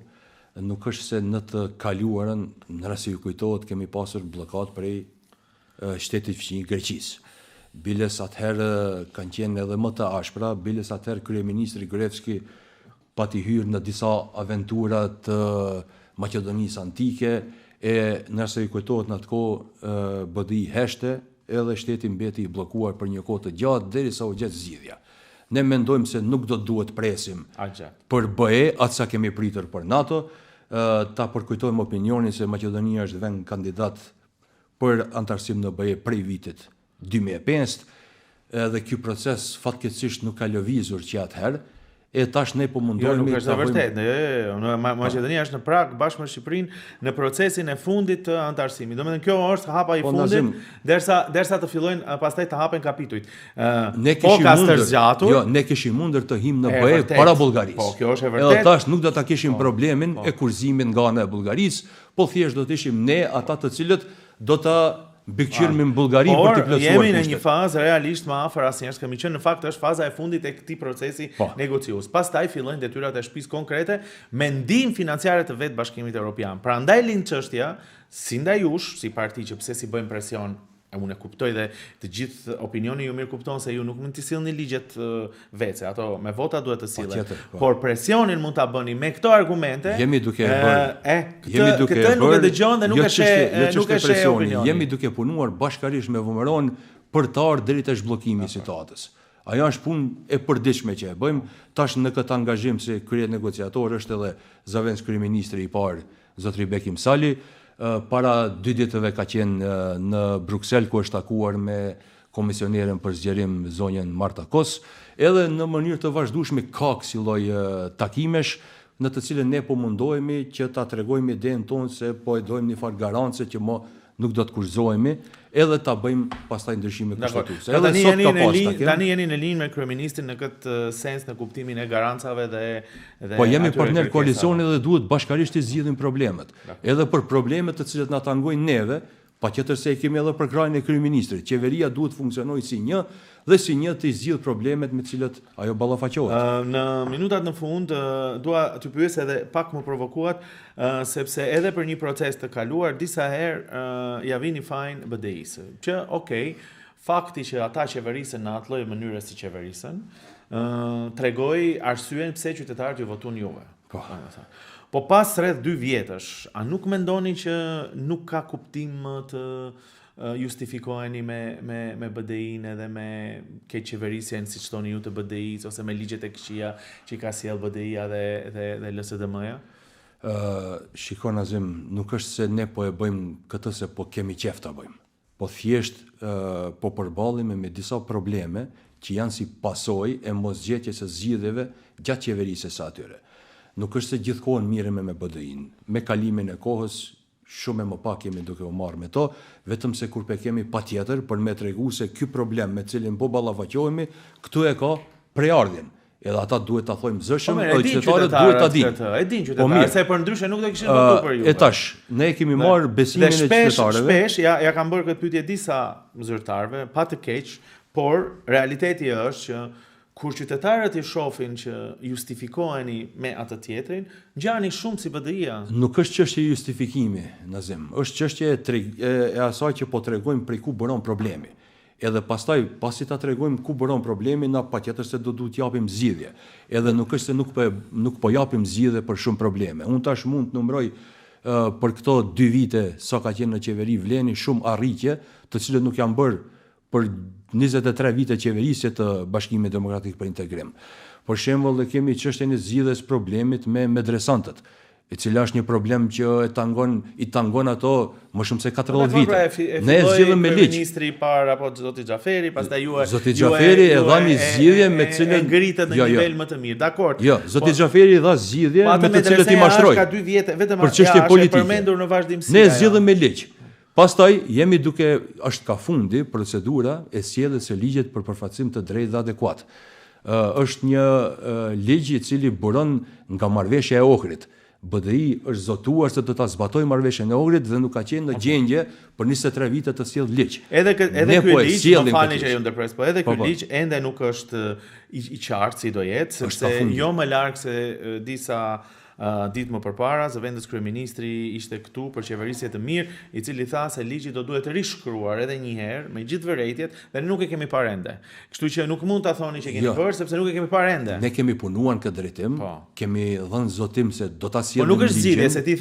Nuk është se në të kaluarën, në rast se ju kujtohet, kemi pasur bllokat prej shtetit fqinjë Greqisë. Biles atëherë kanë qenë edhe më të ashpra, biles atëherë kryeministri Gruevski pati hyrë në disa aventura të Maqedonisë antike, e nëse ju kujtohet në atë kohë BDI heshte, edhe shteti mbeti i bllokuar për një kohë të gjatë derisa u gjet zgjidhja. Ne mendojmë se nuk do të duhet presim për BE, atë sa kemi pritur për NATO, ta përkujtojmë opinionin se Maqedonia është vend kandidat për antarësim në BE prej vitit 2005, dhe ky proces fatkeqësisht nuk ka lëvizur që atëherë, e tash ne po mundohemi. Jo, nuk është vërtet. Maqedonia është në prag bashkë me Shqipërinë në procesin e fundit të antarësimit. Domethënë kjo është hapa i fundit, derisa të fillojnë pastaj të hapen kapitujt. Ne kishim mundër të him në BE para Bullgarisë. Po, kjo është e vërtetë. Edhe tash nuk do ta kishim problemin e kurzimit nga ana e Bullgarisë, po thjesht do të ishim ne ata të cilët do ta bikqyrmin Bullgarinë për të plotësuar. Jemi në një fazë realisht më afër asnjëherë kemi qenë, në fakt është faza e fundit e këtij procesi negociues. Pastaj fillojnë detyrat e shtëpisë konkrete me ndihmë financiare të vetë Bashkimit Evropian. Prandaj lind çështja, si ndaj jush, si parti që pse si bëjmë presion, unë e kuptoj dhe të gjithë opinioni ju mirë kupton se ju nuk mund të sillni ligjet vece, ato me vota duhet të sillen. Por presionin mund ta bëni me këto argumente. Jemi duke bërë. Këtë nuk e dëgjon dhe nuk e sheh opinionin. Jemi duke punuar bashkërisht me VMRO-n për të ardhur deri te zhbllokimi i situatës. Ajo është punë e përditshme që e bëjmë. Tash në këtë angazhim si krye negociator është edhe Zavens kryeministri i parë zotri Bekim Sali. Para 2 ditëve ka qenë në Bruksel ku është takuar me komisionerën për zgjerim zonjën Marta Kos, edhe në mënyrë të vazhdueshme ka kësi lloj takimesh në të cilën ne po mundohemi që ta tregojmë idenë tonë se po e dojmë një farë garance që nuk do të kurzohemi, edhe ta bëjmë pastaj ndryshime kushtetuese. Edhe sot ka pas tani jeni në linjë me kryeministrin në këtë sens në kuptimin e garancave dhe po jemi partner koalicioni dhe duhet bashkarisht të zgjidhim problemet. Edhe për problemet të cilat na tangojnë neve, patjetër se e kemi edhe për krajin e kryeministrit. Qeveria duhet funksionojë si një dhe si një të zgjidh problemet me të cilat ajo ballafaqohet. Në minutat në fund dua të pyes edhe pak më provokuat sepse edhe për një proces të kaluar disa herë ja vini fajin BDI-s. Që fakti që ata qeverisën në atë lloj mënyre si qeverisën tregoi arsyeën pse qytetarët ju votuan juve. Po pas rreth 2 vjetësh, a nuk mendoni që nuk ka kuptim të justifikoheni me BDI-n edhe me këtë qeverisjen siç thoni ju të BDI-s ose me ligjet e këqija që ka sjell BDI-ja dhe LSDM-ja? Shikon Azim, nuk është se ne po e bëjmë këtë se po kemi qef ta bëjmë. Po thjesht po përballemi me disa probleme që janë si pasojë e mosgjetjes së zgjidhjeve gjatë qeverisjes së atyre. Nuk është se gjithkohën mirëme me BDI-n. Me kalimin e kohës, shumë e më pak jemi duke u marrë me to, vetëm se kur pe kemi patjetër për me tregu se ky problem me cilin po ballafaqohemi, këtu e ka prejardhjen. Edhe ata duhet ta thojmë zëshëm, qytetarët duhet ta dinë. E din qytetarët, se për ndryshe nuk do kishin votuar për ju. E tash, ne kemi marrë besimin e qytetarëve. Shpesh ja kanë bërë këtë pyetje disa zyrtarëve, pa të keq, por realiteti është që kur qytetarët i shohin që justifikoheni me atë tjetrin, ngjani shumë si BDI-ja. Nuk është çështje justifikimi, Nazim. Është çështje e asaj që po tregojmë prej ku bëron problemi. Edhe pastaj, pasi ta tregojmë ku bëron problemi, na patjetër se do duhet japim zgjidhje. Edhe nuk është se nuk po japim zgjidhje për shumë probleme. Unë tash mund të numëroj për këto 2 vite sa ka qenë në qeveri Vleni shumë arritje, të cilët nuk janë bërë për 23 vite qeverisje të Bashkimit Demokratik për Integrim. Për shembull, kemi çështjen e zgjidhjes problemit me medresantët, e cila është një problem që i tangon ato më shumë se 40 vite. Ne e zgjidhëm me ligj. Ministri i parë apo zoti Xhaferi, pastaj ju zoti Xhaferi e dha një zgjidhje me të cilën ngritet në nivel më të mirë. Dakor. Jo, zoti Xhaferi dha zgjidhje me të cilën i mashtroi. Ka 2 vite vetëm për çështje politike. Përmendur në vazhdimsi. Ne e zgjidhëm me ligj. Pastaj jemi është ka fundi procedura e sjelljes së ligjit për përfaqësim të drejtë dhe adekuat. Është një ligj i cili buron nga marrëveshja e Ohrit. BDI është zotuar se do ta zbatojë marrëveshjen e Ohrit dhe nuk ka qenë në gjendje për 23 vite të sjellë ligj. Edhe ky ligj, më falni që ju ndërpres, po edhe ky ligj ende nuk është i qartë si do jetë, sepse jo më larg se disa ditë më përpara, zëvendës kryeministri ishte këtu për qeverisje të mirë, i cili tha se ligji do duhet rishkruar edhe një herë me gjithë vërejtjet dhe nuk e kemi parë ende. Kështu që nuk mund ta thoni që keni bërë sepse nuk e kemi parë ende. Ne kemi punuar në këtë drejtim, kemi dhënë zotim se do ta sjellim. Po nuk është zgjidhje, se ti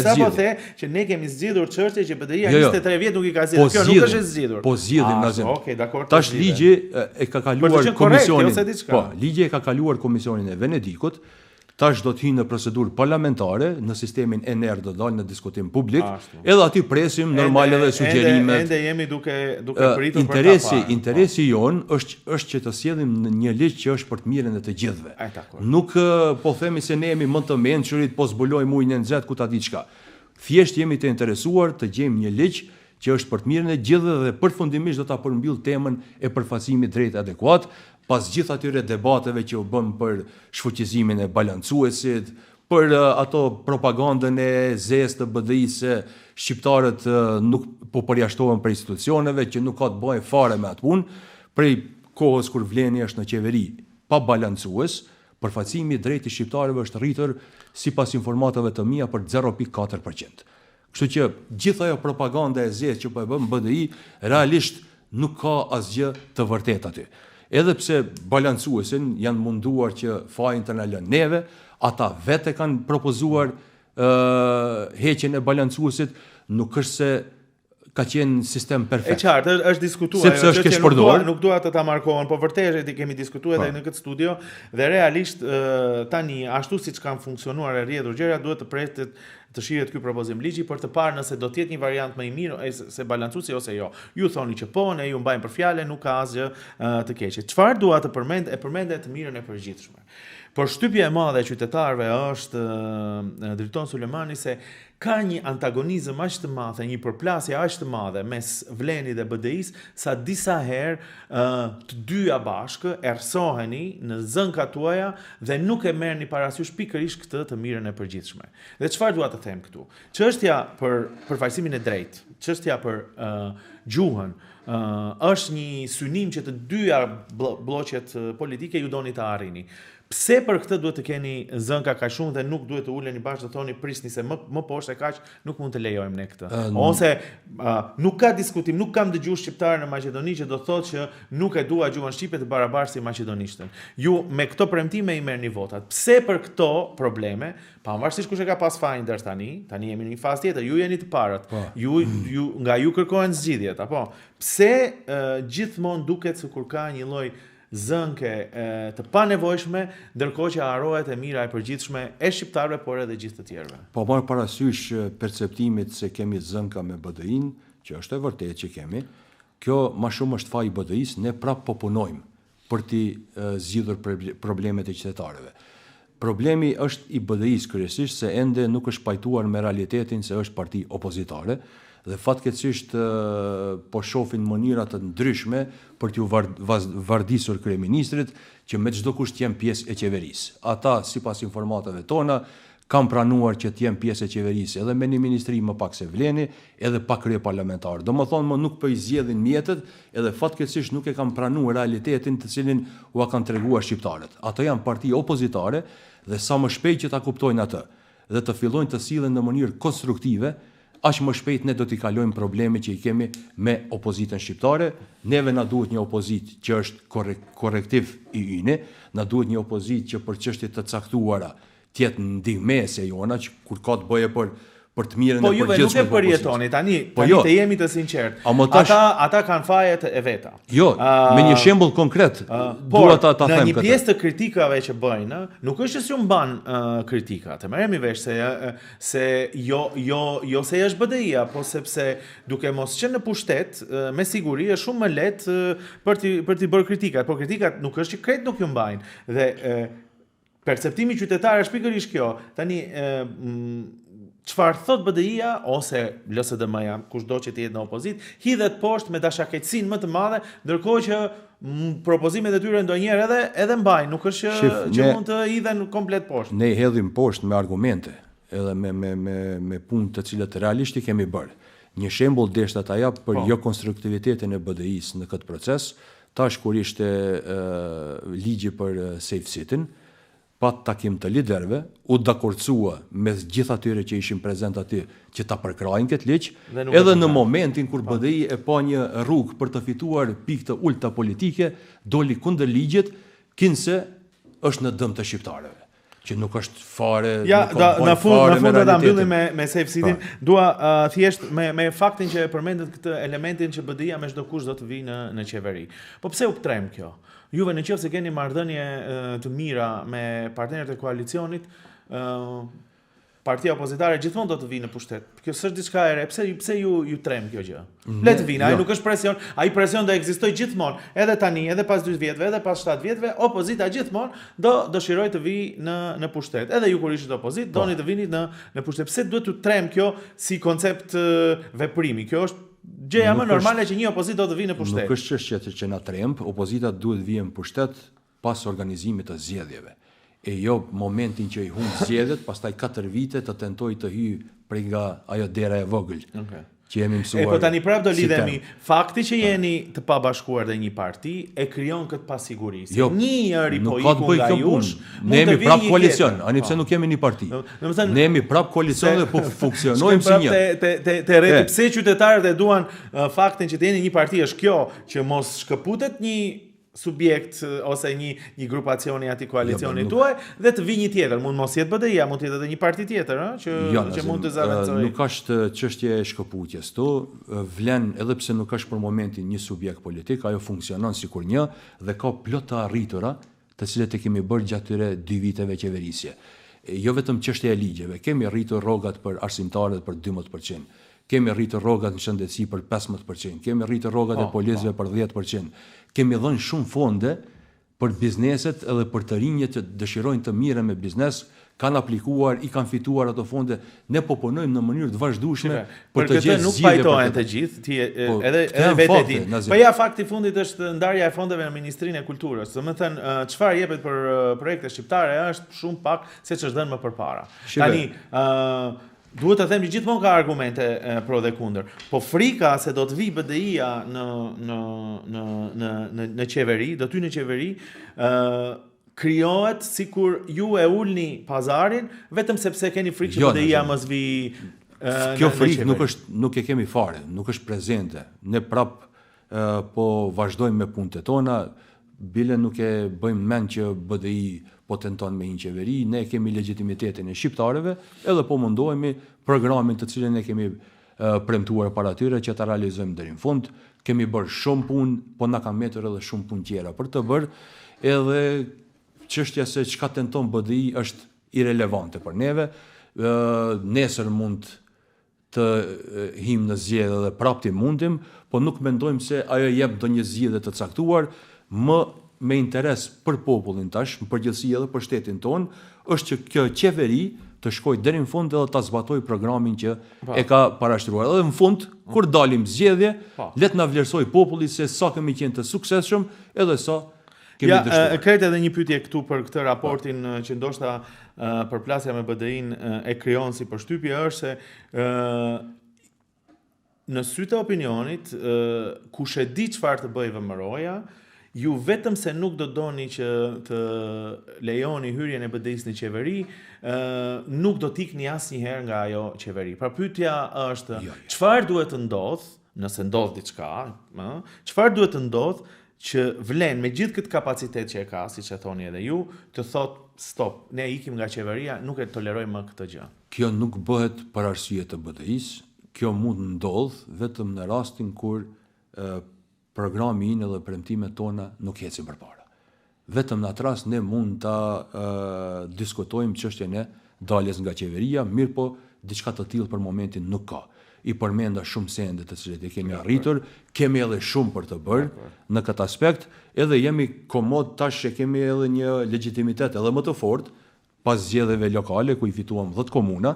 sapo the që ne kemi zgjidhur çështje që BDI-ja 23 vjet nuk i ka zgjidhur. Kjo nuk është zgjidhur. Po zgjidhim Nazim. Okej, dakor. Tash ligji e ka kaluar komisionin. Po, ligji e ka kaluar komisionin e Venedikut. Tash do të hyjë në procedurë parlamentare, në sistemin ENER do dalë në diskutim publik, edhe aty presim normal edhe sugjerimet. Ende jemi duke pritur për ta. Interesi jon është që të sjellim një ligj që është për të mirën e të gjithëve. Nuk po themi se ne jemi më të mençurit, po zbulojmë ujin e nxehtë ku ta di çka. Thjesht jemi të interesuar të gjejmë një ligj që është për të mirën e gjithëve dhe përfundimisht do ta përmbyll temën e përfaqësimit drejt adekuat. Pas gjithë atyre debateve që u bën për shfuqizimin e balancuesit, për ato propagandën e zezë të BDI-s se shqiptarët nuk po përjashtohen për institucioneve, që nuk ka të bëjë fare me atë punë, prej kohës kur Vleni është në qeveri pa balancues, përfaqësimi drejt i shqiptarëve është rritur sipas informatave të mia për 0.4%. Kështu që gjithë ajo propaganda e zezë që po e bën BDI realisht nuk ka asgjë të vërtetë aty. Edhe pse balancuesin janë munduar që fajin të na lënë neve, ata vetë kanë propozuar heqjen e balancuesit, nuk është se ka qenë sistem perfekt. E qartë, është diskutuar, sepse është keq përdorur. Nuk dua të ta markohen, po vërtet i kemi diskutuar edhe në këtë studio dhe realisht tani ashtu siç kanë funksionuar e rrjedhur gjëra, duhet të pretet të shihet ky propozim ligji për të parë nëse do të jetë një variant më i mirë se balancuesi ose jo. Ju thoni që po, ne ju mbajmë për fjalë, nuk ka asgjë të keqe. Çfarë dua të përmend, e përmendet të mirën e përgjithshme. Por shtypja e madhe e qytetarëve është drejton Sulemani se ka një antagonizëm aq të madh, një përplasje aq të madhe mes Vlenit dhe BDI-s, sa disa herë të dyja bashkë errsoheni në zënkat tuaja dhe nuk e merrni parasysh pikërisht këtë të mirën e përgjithshme. Dhe çfarë dua të them këtu? Çështja për përfaqësimin e drejtë, çështja për gjuhën, është një synim që të dyja bloqet politike ju doni të arrini. Pse për këtë duhet të keni zënka kaq shumë dhe nuk duhet të uleni bashkë të thoni prisni se më poshtë e kaq nuk mund të lejojmë ne këtë. Ose nuk ka diskutim, nuk kam dëgjuar shqiptarë në Maqedoni që do thotë që nuk e dua gjuhën shqipe të barabartë si maqedonishtën. Ju me këto premtime i merrni votat. Pse për këto probleme, pavarësisht kush e ka pas fajin deri tani jemi në një fazë tjetër, ju jeni të parët. Nga ju kërkohen zgjidhjet, apo? Pse gjithmonë duket sikur ka një lloj zënke të panevojshme, ndërkohë që harohet e mira e përgjithshme e shqiptarëve, por edhe gjithë të tjerëve. Po marr parasysh perceptimit se kemi zënka me BDI-n, që është e vërtetë që kemi, kjo më shumë është faji i BDI-s, ne prap po punojmë për të zgjidhur problemet e qytetarëve. Problemi është i BDI-s kryesisht se ende nuk është pajtuar me realitetin se është parti opozitare, dhe fatkeqësisht po shohin mënyra të ndryshme për t'ju vardisur kryeministrit që me çdo kusht janë pjesë e qeverisë. Ata, sipas informatave tona, kanë pranuar që të jenë pjesë e qeverisë edhe me një ministri më pak se Vleni, edhe pa krye parlamentar. Domethënë më nuk po i zgjedhin mjetet, edhe fatkeqësisht nuk e kanë pranuar realitetin të cilin u kanë treguar shqiptarët. Ato janë parti opozitare dhe sa më shpejt që ta kuptojnë atë dhe të fillojnë të sillen në mënyrë konstruktive, aq më shpejt ne do t'i kalojmë problemet që i kemi me opozitën shqiptare. Neve na duhet një opozitë që është korrektiv i yni, na duhet një opozitë që për çështje të caktuara të jetë ndihmëse jona, që kur ka të bëje për të mirën e përgjithshme. Po juve nuk e përjetoni tani të jemi të sinqertë. Ata kanë fajet e veta. Jo, me një shembull konkret, dua ta them këtë. Në një pjesë të kritikave që bëjnë, nuk është që s'ju mban kritikat. E merremi vesh se jo se është BDI-a, po sepse duke mos qenë në pushtet, me siguri është shumë më lehtë për t'i bërë kritikat, por kritikat nuk është që krejt nuk ju mbajnë. Dhe perceptimi qytetar është pikërisht kjo. Tani çfarë thot BDI-a ose LSDM-ja, kushdo që të jetë në opozit, hidhet poshtë me dashakeqësinë më të madhe, ndërkohë që propozimet e tyre ndonjëherë edhe mbajnë, nuk është që mund të hidhen komplet poshtë. Ne i hedhim poshtë me argumente, edhe me punë të cilat realisht i kemi bërë. Një shembull deshta ta jap për jo konstruktivitetin e BDI-s në këtë proces, tash kur ishte ligji për Safe City-n, pat takim të liderëve, u dakordësua me gjithë atyre që ishin prezent aty që ta përkrajnë këtë ligj, edhe në momentin kur BDI e pa një rrugë për të fituar pikë të ulta politike, doli kundër ligjit, kinse është në dëm të shqiptarëve, që nuk është fare. Ja, në fund do ta mbyllim me Safe City-n. Dua thjesht me faktin që përmendet këtë elementin që BDI-a me çdo kush do të vijë në qeveri. Po pse u trem kjo? Juve në qoftë se keni marrëdhënie të mira me partnerët e koalicionit, partia opozitare gjithmonë do të vinë në pushtet. Kjo s'është diçka e re. Pse ju trem kjo gjë? Le të vinë, ai nuk është presion, ai presion do ekzistojë gjithmonë, edhe tani, edhe pas 2 vjetëve, edhe pas 7 vjetëve, opozita gjithmonë do dëshiroj të vijë në pushtet. Edhe ju kur ishit opozitë, doni të vini në pushtet. Pse duhet t'u trem kjo si koncept veprimi? Kjo është gjëja më normale që një opozit do të vijë në pushtet. Nuk është çështje që na tremb, opozita duhet vijë në pushtet pas organizimit të zgjedhjeve. E jo momentin që i humb zgjedhjet, pastaj 4 vite të tentoj të hyj prej nga ajo dera e vogël. Që jemi mësuar. Po tani prapë do lidhemi. Fakti që jeni të pabashkuar dhe një parti e krijon këtë pasiguri. Jo, njëri po iku nga jush, ne jemi prap koalicion, ani pse nuk jemi një parti. Ne jemi prap koalicion dhe po funksionojmë si një. Te rreti pse qytetarët e duan faktin që të jeni një parti është kjo, që mos shkëputet një subjekt ose një grupacion i atij koalicionit tuaj dhe të vijë një tjetër, mund mos jetë BDI-a, mund të jetë edhe një parti tjetër, që mund të zavancojë. Nuk është çështje e shkëputjes tu, vlen edhe pse nuk është për momentin një subjekt politik, ajo funksionon sikur një dhe ka plot të arritura, të cilat e kemi bërë gjatë këtyre 2 viteve qeverisje. Jo vetëm çështja e ligjeve, kemi rritur rrogat për arsimtarët për 12%. Kemi rritur rrogat në shëndetësi për 15%, kemi rritur rrogat e policëve për 10%. Kemi dhënë shumë fonde për bizneset edhe për të rinjët që dëshirojnë të mire me biznes, kanë aplikuar, i kanë fituar ato fonde, ne po punojmë në mënyrë të vazhdueshme për të gjithë nuk pajtohen të gjithë, ti edhe vetë e din. Po ja, fakti i fundit është ndarja e fondeve në Ministrinë e Kulturës. Domethënë, çfarë jepet për projekte shqiptare është shumë pak se ç'është dhënë më përpara. Tani, duhet të them që gjithmonë ka argumente pro dhe kundër. Po frika se do të vi BDI-ja në qeveri, do ty në qeveri, krijohet sikur ju e ulni pazarin vetëm sepse keni frikë që BDI-ja mos vi. Kjo frikë nuk e kemi fare, nuk është prezente. Ne prap po vazhdojmë me punët tona, bile nuk e bëjmë mend që BDI po tenton me një qeveri, ne kemi legitimitetin e shqiptarëve, edhe po mundohemi programin të cilën ne kemi premtuar para tyre që ta realizojmë deri në fund. Kemi bërë shumë punë, po na ka mbetur edhe shumë punë tjera për të bërë, edhe çështja se çka tenton BDI është irelevante për neve. Nesër mund të him në zgjedhje dhe prapti mundim, po nuk mendojmë se ajo jep ndonjë zgjedhje të caktuar. Më me interes për popullin tash, në përgjithësi edhe për shtetin ton, është që kjo qeveri të shkojë deri në fund edhe ta zbatojë programin që e ka parashtruar. Edhe në fund, kur dalim zgjedhje, le të na vlerësoj populli se sa kemi qenë të suksesshëm edhe sa ja, kretë edhe një pyetje këtu për këtë raportin që ndoshta përplasja me BDI-n e krijon si përshtypje është se në sytë e opinionit, kush e di çfarë të bëjë VMRO-ja, ju vetëm se nuk do doni që të lejoni hyrjen e BDI-s në qeveri, nuk do t'ikni asnjëherë nga ajo qeveri. Pra pyetja është, çfarë duhet të ndodh, nëse ndodh diçka, çfarë duhet të ndodh që vlen me gjithë këtë kapacitet që e ka, siç e thoni edhe ju, të thot stop, ne ikim nga qeveria, nuk e tolerojmë më këtë gjë. Kjo nuk bëhet për arsye të BDI-s, kjo mund ndodh vetëm në rastin kur programi ynë dhe premtimet tona nuk ecin përpara. Vetëm në atë rast ne mund ta diskutojmë çështjen e daljes nga qeveria, mirë po diçka të tillë për momentin nuk ka. I përmenda shumë sende të cilat e kemi arritur, kemi edhe shumë për të bërë në këtë aspekt, edhe jemi komod tash që kemi edhe një legitimitet edhe më të fortë pas zgjedhjeve lokale ku i fituam 10 komuna,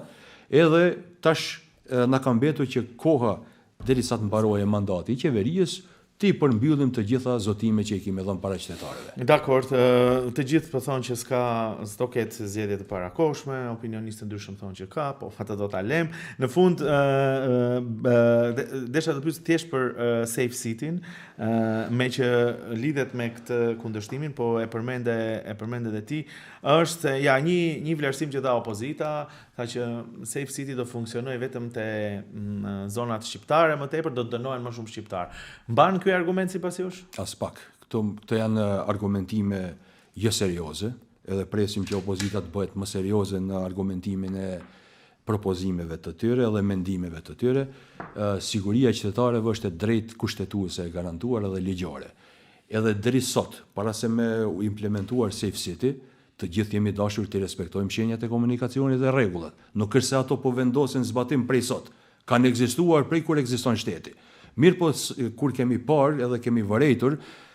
edhe tash na ka mbetur që koha derisa të mbarojë mandati i qeverisë ti përmbyllim të gjitha zotimet që i kemi dhënë para qytetarëve. Dakor, të gjithë po thonë që s'do ketë zgjedhje të parakohshme, opinionistë ndryshëm thonë që ka, po atë do ta lëm. Në fund desha të pyes thjesht për Safe City-n, me që lidhet me këtë kundërshtimin, po e përmende edhe ti, është ja një vlerësim që dha opozita, tha që Safe City do funksionojë vetëm te zonat shqiptare, më tepër do të dënohen më shumë shqiptar. Mban ky argument sipas jush? As pak. Këto janë argumentime jo serioze, edhe presim që opozita të bëhet më serioze në argumentimin e propozimeve të tyre dhe mendimeve të tyre. Siguria e qytetarëve është e drejtë kushtetuese e garantuar edhe ligjore. Edhe deri sot, para se me implementuar Safe City, të gjithë jemi dashur të respektojmë shenjat e komunikacionit dhe rregullat. Nuk është se ato po vendosen zbatim prej sot. Kanë ekzistuar prej kur ekziston shteti. Mirë po kur kemi parë edhe kemi vërejtur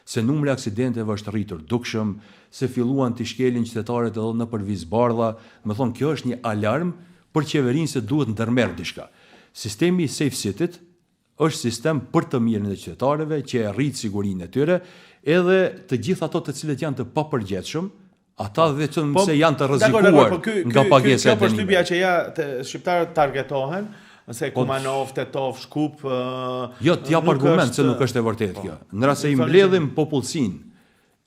se numri aksidenteve është rritur dukshëm, se filluan të shkelin qytetarët edhe në përviz bardha, më thonë kjo është një alarm për qeverinë se duhet ndërmerr diçka. Sistemi Safe City është sistem për të mirën e qytetarëve që e rrit sigurinë e tyre, edhe të gjithë ato të cilët janë të papërgjegjshëm, ata vetëm se janë të rrezikuar nga pagesa e dënimit. Kjo përshtypja që shqiptarët targetohen, se Kumanov, Tetov, Shkup... Jo, t'jap argument se nuk është e vërtet kjo. Në rast se i mbledhim popullsinë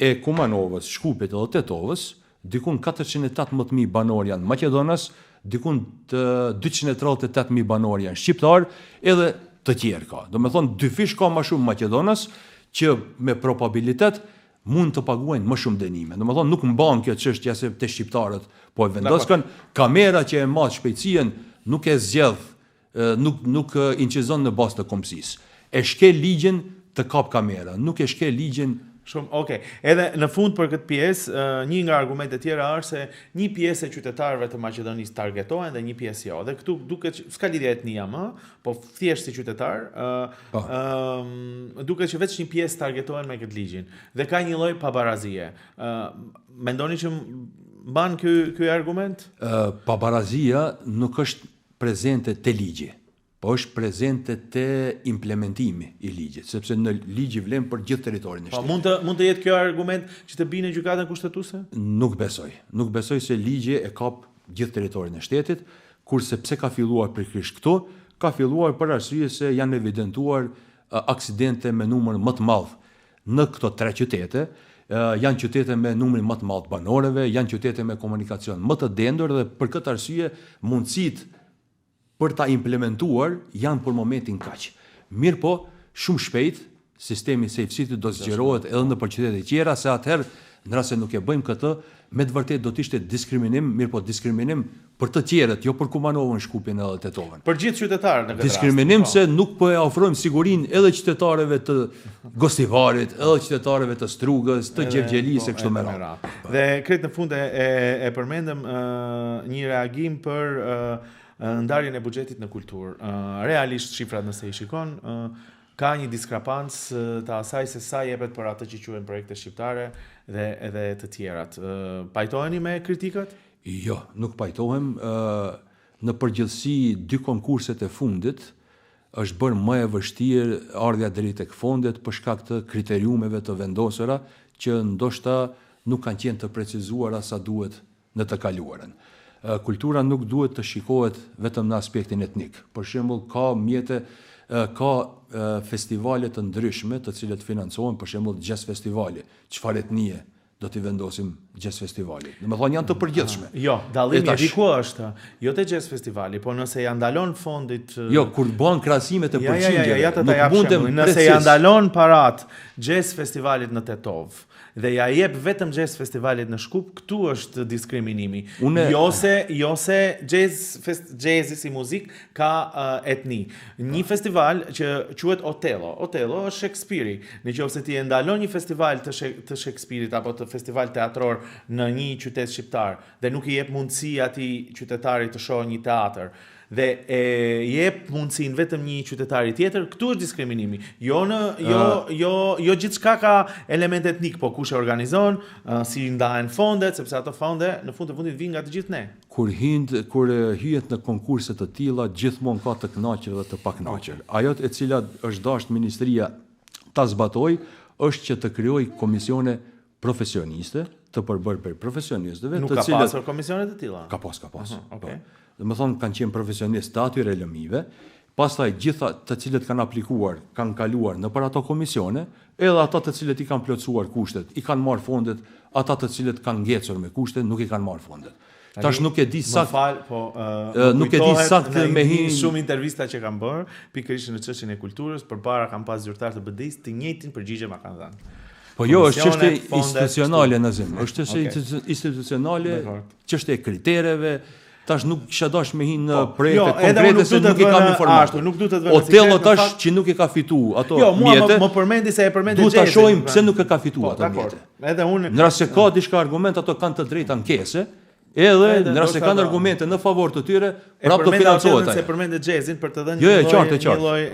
e Kumanovës, Shkupit edhe Tetovës, dikun 418.000 banor janë Maqedonas, dikun 238.000 banor janë shqiptar, edhe të tjerë ka. Do me thonë, dy fish ka më shumë Maqedonas, që me probabilitet mund të paguajnë më shumë dënime. Do me thonë, nuk mban kjo çështja se te shqiptarët po e vendosën, kamera që e madh shpejtësien nuk e zgjedh, nuk inqizon në bazë të kombësisë. E shkel ligjin të kap kamera, nuk e shkel ligjin Shumë, okay. Edhe në fund për këtë pjesë, një nga argumentet tjera është se një pjesë e qytetarëve të Maqedonisë targetohen dhe një pjesë jo. Dhe këtu duket s'ka lidhje etnia më, po thjesht si qytetar, duket që vetëm një pjesë targetohen me këtë ligjin. Dhe ka një lloj pabarazie. Mendoni që mban ky argument? Pabarazia nuk është prezente te ligji, po është prezente te implementimi i ligjit, sepse në ligji vlen për gjithë territorin e shtetit. Po mund të jetë kjo argument që të bine gjykatën kushtetuese? Nuk besoj. Nuk besoj se ligji e kap gjithë territorin e shtetit, kurse pse ka filluar pikërisht këtu, ka filluar për arsye se janë evidentuar aksidente me numër më të madh në këto 3 qytete. Janë qytete me numrin më të madh banorëve, janë qytete me komunikacion më të dendur dhe për këtë arsye mundësitë për ta implementuar janë për momentin kaq. Mirë po, shumë shpejt sistemi Safe City do zgjerohet edhe në për qytete tjera, se atëherë në rast se nuk e bëjmë këtë, me të vërtetë do të ishte diskriminim, mirë po diskriminim për të tjerët, jo për Kumanovën, Shkupin edhe Tetovën. Për gjithë qytetarët në këtë rast. Diskriminim se nuk po e ofrojmë sigurinë edhe qytetarëve të Gostivarit, edhe qytetarëve të Strugës, të Gjevgjelisë e kështu me radhë. Dhe krejt në fund e përmendëm një reagim për ndarjen e buxhetit në kulturë. Realisht shifrat nëse i shikon, ka një diskrapancë të asaj se sa jepet për atë që quhen projekte shqiptare dhe të tjerat. Pajtoheni me kritikat? Jo, nuk pajtohem. Në përgjithësi, 2 konkurset e fundit është bërë më e vështirë ardhja deri tek fondet për shkak të kriteriumeve të vendosura që ndoshta nuk kanë qenë të precizuara sa duhet në të kaluarën. Kultura nuk duhet të shikohet vetëm në aspektin etnik. Për shembull, ka festivale të ndryshme të cilët financohen, për shembull jazz festivali. Çfarë etnie do t'i vendosim jazz festivali? Domethënë janë të përgjithshme. Jo, dallimi diku është, jo te jazz festivali, po nëse ja ndalon fondit. Jo, kur bën krahasimet e përqindjeve, nuk mundem nëse ja ndalon parat jazz festivalit në Tetov dhe ja jep vetëm jazz festivalit në Shkup, këtu është diskriminimi. Jo se jazzi si muzikë ka etni. Një festival që quhet Otello është Shakespeare-i. Nëse ti e ndalon një festival të Shakespeare-it apo të festival teatror në një qytet shqiptar dhe nuk i jep mundësi atij qytetarit të shohë një teatr dhe jep mundësinë vetëm një qytetari tjetër, këtu është diskriminimi. Jo gjithçka ka element etnik, po kush e organizon, si ndahen fondet, sepse ato fonde në fund të fundit vijnë nga të gjithë ne. Kur hyhet në konkurse të tilla, gjithmonë ka të kënaqur dhe të pakënaqur. Ajo e cila është dashur ministria ta zbatoj është që të krijojë komisione profesioniste të përbërë për profesionistëve, nuk ka pasur komisione të tilla. Ka pas. Domethënë kanë qenë profesionistë të atyre lëmive, pastaj gjitha të cilët kanë aplikuar, kanë kaluar nëpër ato komisione, edhe ata të cilët i kanë plotësuar kushtet, i kanë marrë fondet, ata të cilët kanë ngecur me kushtet, nuk i kanë marrë fondet. Tash nuk e di saktë. Nuk e di saktë me shumë intervista që kanë bërë, pikërisht në çështjen e kulturës, përpara kanë pas zyrtar të BDI-s, të njëjtin përgjigje ma kanë dhënë. Po jo, është çështje institucionale në zim. Është çështje institucionale, çështje e kritereve. Tash nuk kisha dashur me hin në projekte konkrete se nuk i kam informatur. Nuk duhet të vëmë. Otello tash që nuk e ka fituar ato mjete. Jo, më përmendi se e përmendi Duhet ta shohim pse nuk e ka fituar ato mjete. Edhe unë. Në rast se ka diçka argument, ato kanë të drejtë ankese. Edhe në rast se kanë argumente në favor të tyre, prapë do financohet. Se përmendet jazzin për të dhënë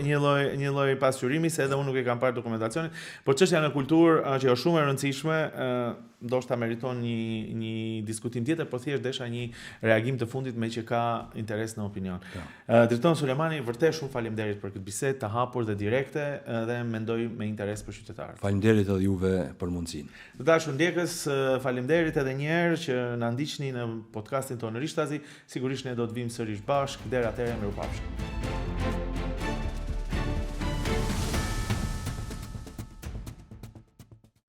një lloj pasqyrimi se edhe unë nuk e kam parë dokumentacionin, por çështja në kulturë që është shumë e rëndësishme, ndoshta meriton një diskutim tjetër, por thjesht desha një reagim të fundit me që ka interes në opinion. Drejton Sulemani, vërtet shumë faleminderit për këtë bisedë të hapur dhe direkte dhe mendoj me interes për qytetarët. Faleminderit edhe juve për mundësinë. Të dashur ndjekës, faleminderit edhe një herë që na ndiqni në podcastin tonë Rishtazi. Sigurisht ne do të vim sërish bashkë, deri atëherë mirupafshim.